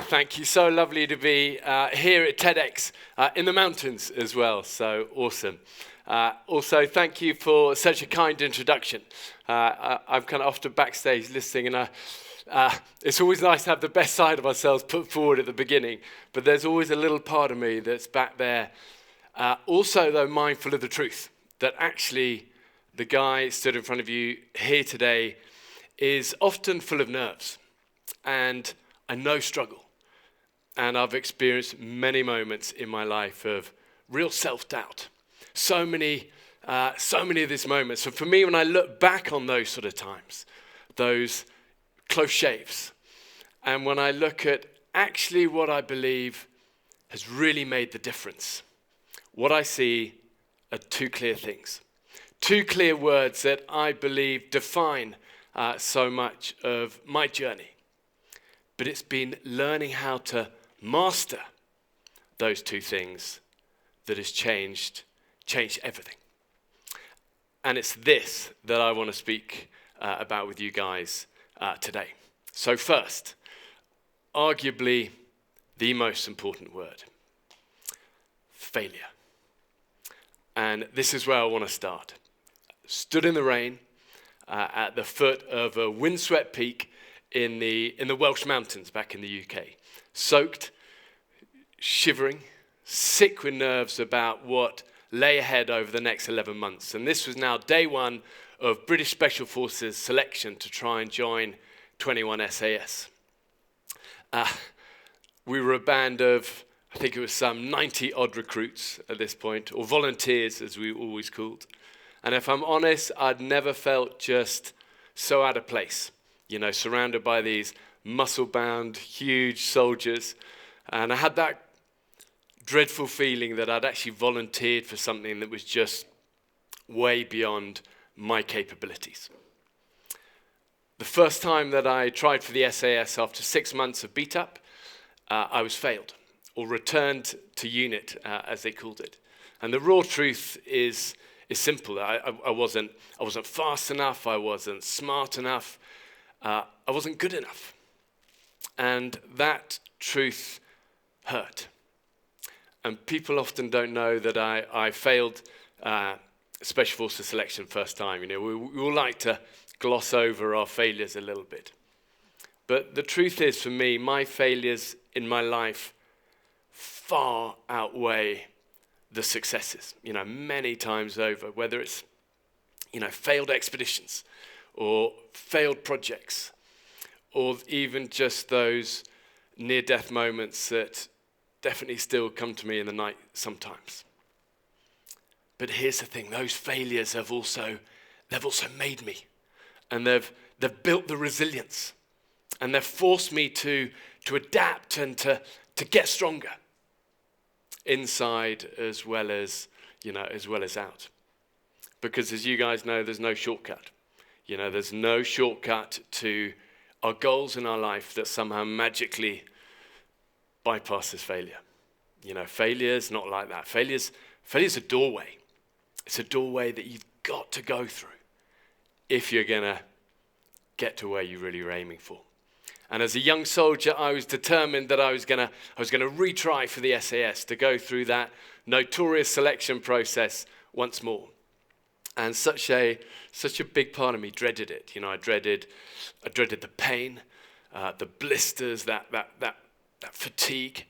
Thank you. So lovely to be here at TEDx in the mountains as well. So awesome. Also, thank you for such a kind introduction. I'm kind of often backstage listening, and it's always nice to have the best side of ourselves put forward at the beginning. But there's always a little part of me that's back there, also, though, mindful of the truth, that actually the guy stood in front of you here today is often full of nerves. And I know struggle. And I've experienced many moments in my life of real self-doubt. So many of these moments. So for me, when I look back on those sort of times, those close shaves, and when I look at actually what I believe has really made the difference, what I see are two clear things. Two clear words that I believe define so much of my journey. But it's been learning how to master those two things that has changed everything. And it's this that I want to speak about with you guys today. So first, arguably the most important word, failure. And this is where I want to start. Stood in the rain at the foot of a windswept peak in the Welsh mountains back in the UK. Soaked, shivering, sick with nerves about what lay ahead over the next 11 months. And this was now day one of British Special Forces selection to try and join 21 SAS. We were a band of, I think it was some 90 odd recruits at this point, or volunteers as we always called. And if I'm honest, I'd never felt just so out of place. You know, surrounded by these muscle-bound, huge soldiers. And I had that dreadful feeling that I'd actually volunteered for something that was just way beyond my capabilities. The first time that I tried for the SAS after 6 months of beat-up, I was failed, or returned to unit, as they called it. And the raw truth is simple. I wasn't fast enough, I wasn't smart enough, I wasn't good enough. And that truth hurt. And people often don't know that I failed Special Forces selection first time. You know, we all like to gloss over our failures a little bit. But the truth is, for me, my failures in my life far outweigh the successes, you know, many times over, whether it's, you know, failed expeditions or failed projects, or even just those near-death moments that definitely still come to me in the night sometimes. But here's the thing, those failures they've also made me, and they've built the resilience, and they've forced me to adapt and to get stronger, inside as well as out. Because as you guys know, there's no shortcut. You know, there's no shortcut to our goals in our life that somehow magically bypasses failure. You know, failure's not like that. Failure's a doorway. It's a doorway that you've got to go through if you're gonna get to where you really were aiming for. And as a young soldier, I was determined that I was gonna retry for the SAS, to go through that notorious selection process once more. And such a big part of me dreaded it. You know, I dreaded the pain, the blisters, that fatigue.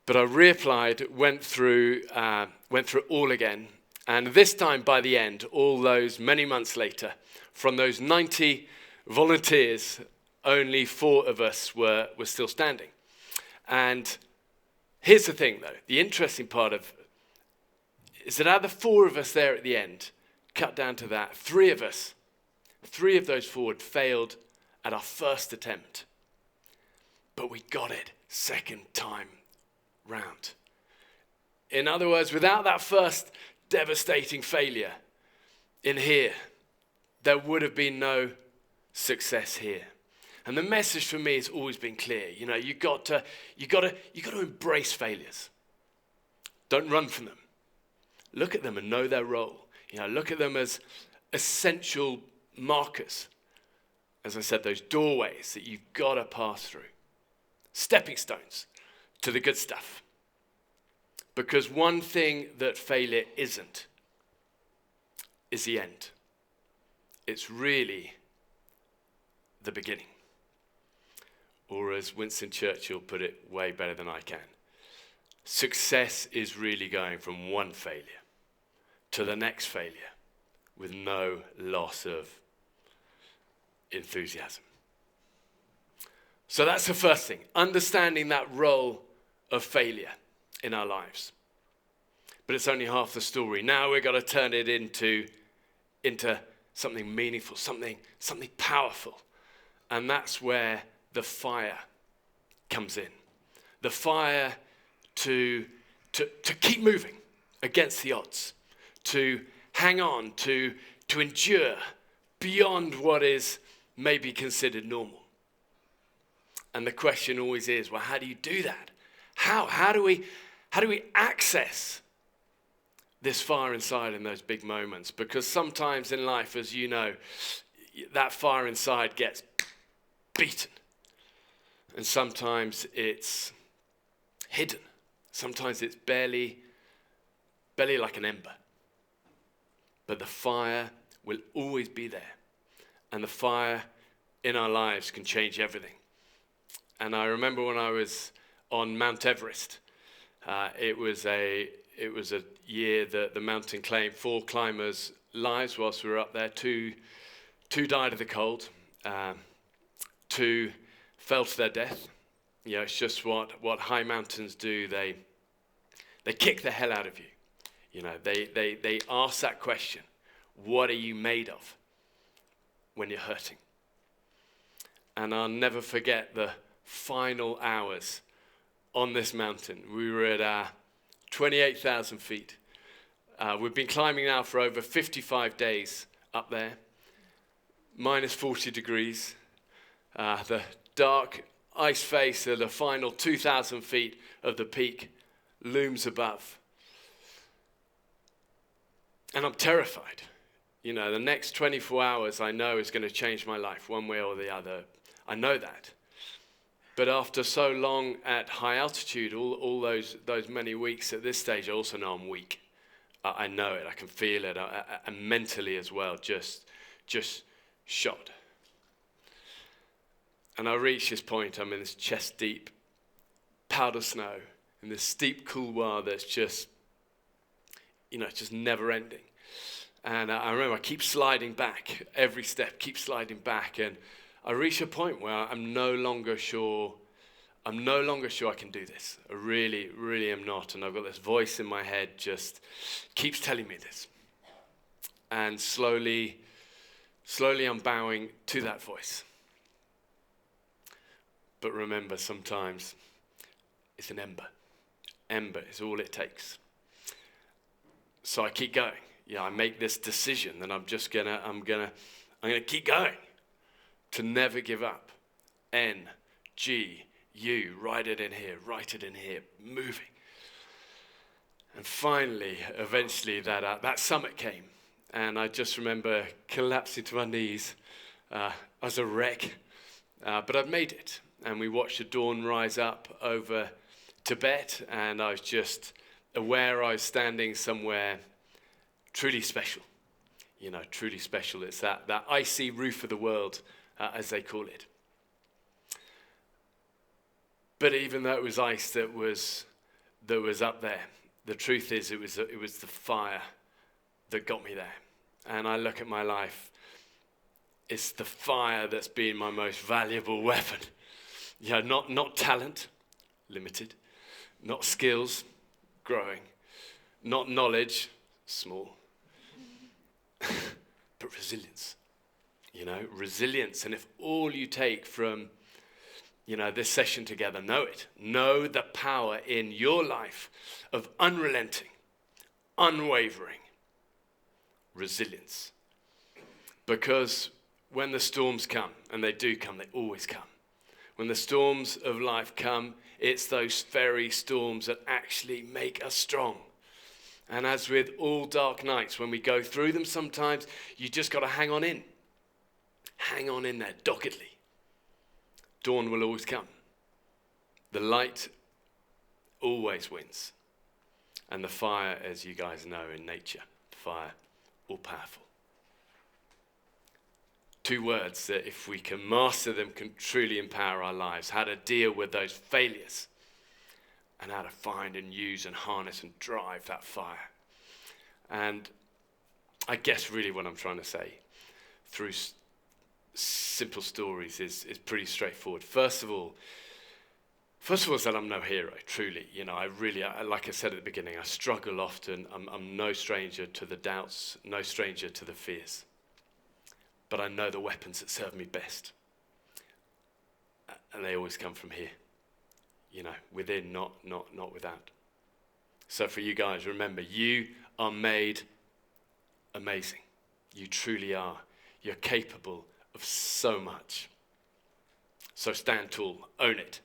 But I reapplied, went through it all again. And this time, by the end, all those many months later, from those 90 volunteers, only 4 of us were still standing. And here's the thing, though. The interesting part is that out of the 4 of us there at the end, cut down to that, 3 of those 4 had failed at our first attempt. But we got it second time round. In other words, without that first devastating failure in here, there would have been no success here. And the message for me has always been clear. You know, you got to embrace failures. Don't run from them. Look at them and know their role. You know, look at them as essential markers. As I said, those doorways that you've got to pass through. stepping stones to the good stuff. Because one thing that failure isn't is the end. It's really the beginning. Or as Winston Churchill put it way better than I can, success is really going from one failure to the next failure with no loss of enthusiasm. So that's the first thing, understanding that role of failure in our lives. But it's only half the story. Now we've got to turn it into something meaningful, something powerful. And that's where the fire comes in. The fire to keep moving against the odds, to hang on, to endure beyond what is maybe considered normal. And the question always is, well, how do you do that? How do we access this fire inside in those big moments? Because sometimes in life, as you know, that fire inside gets beaten. And sometimes it's hidden. Sometimes it's barely like an ember. But the fire will always be there. And the fire in our lives can change everything. And I remember when I was on Mount Everest, it was a year that the mountain claimed 4 climbers' lives whilst we were up there. Two died of the cold. 2 fell to their death. You know, it's just what high mountains do. They kick the hell out of you. You know, they ask that question, what are you made of when you're hurting? And I'll never forget the final hours on this mountain. We were at 28,000 feet. We've been climbing now for over 55 days up there. Minus 40 degrees. The dark ice face of the final 2,000 feet of the peak looms above. And I'm terrified. You know, the next 24 hours I know is going to change my life one way or the other. I know that. But after so long at high altitude, all those many weeks at this stage, I also know I'm weak. I know it. I can feel it. And mentally as well, just shot. And I reach this point. I'm in this chest-deep powder snow in this steep couloir that's just, you know, it's just never-ending. And I remember I keep sliding back. Every step, keep sliding back. And I reach a point where I'm no longer sure I can do this. I really, really am not. And I've got this voice in my head just keeps telling me this. And slowly I'm bowing to that voice. But remember, sometimes it's an ember. Ember is all it takes. So I keep going. Yeah, I make this decision that I'm gonna keep going. To never give up. N-G-U, write it in here, moving. And finally, eventually, that summit came. And I just remember collapsing to my knees as a wreck. But I've made it. And we watched the dawn rise up over Tibet. And I was just aware I was standing somewhere truly special. You know, truly special. It's that icy roof of the world, as they call it. But even though it was ice that was up there, the truth is it was the fire that got me there. And I look at my life, it's the fire that's been my most valuable weapon. You know, not talent, limited, not skills, growing, not knowledge, small, but resilience. You know, resilience. And if all you take from, you know, this session together, know the power in your life of unrelenting, unwavering resilience. Because when the storms come, and they do come, they always come. When the storms of life come, it's those very storms that actually make us strong. And as with all dark nights, when we go through them sometimes, you just got to hang on in. Hang on in there, doggedly. Dawn will always come. The light always wins. And the fire, as you guys know in nature, fire, all powerful. Two words that if we can master them can truly empower our lives. How to deal with those failures and how to find and use and harness and drive that fire. And I guess really what I'm trying to say through simple stories is pretty straightforward. First of all, is that I'm no hero, truly. You know, like I said at the beginning, I struggle often. I'm no stranger to the doubts, no stranger to the fears. But I know the weapons that serve me best. And they always come from here. You know, within, not without. So for you guys, remember, you are made amazing. You truly are. You're capable of so much. So stand tall, own it.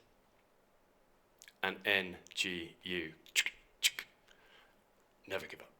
And NGU. Never give up.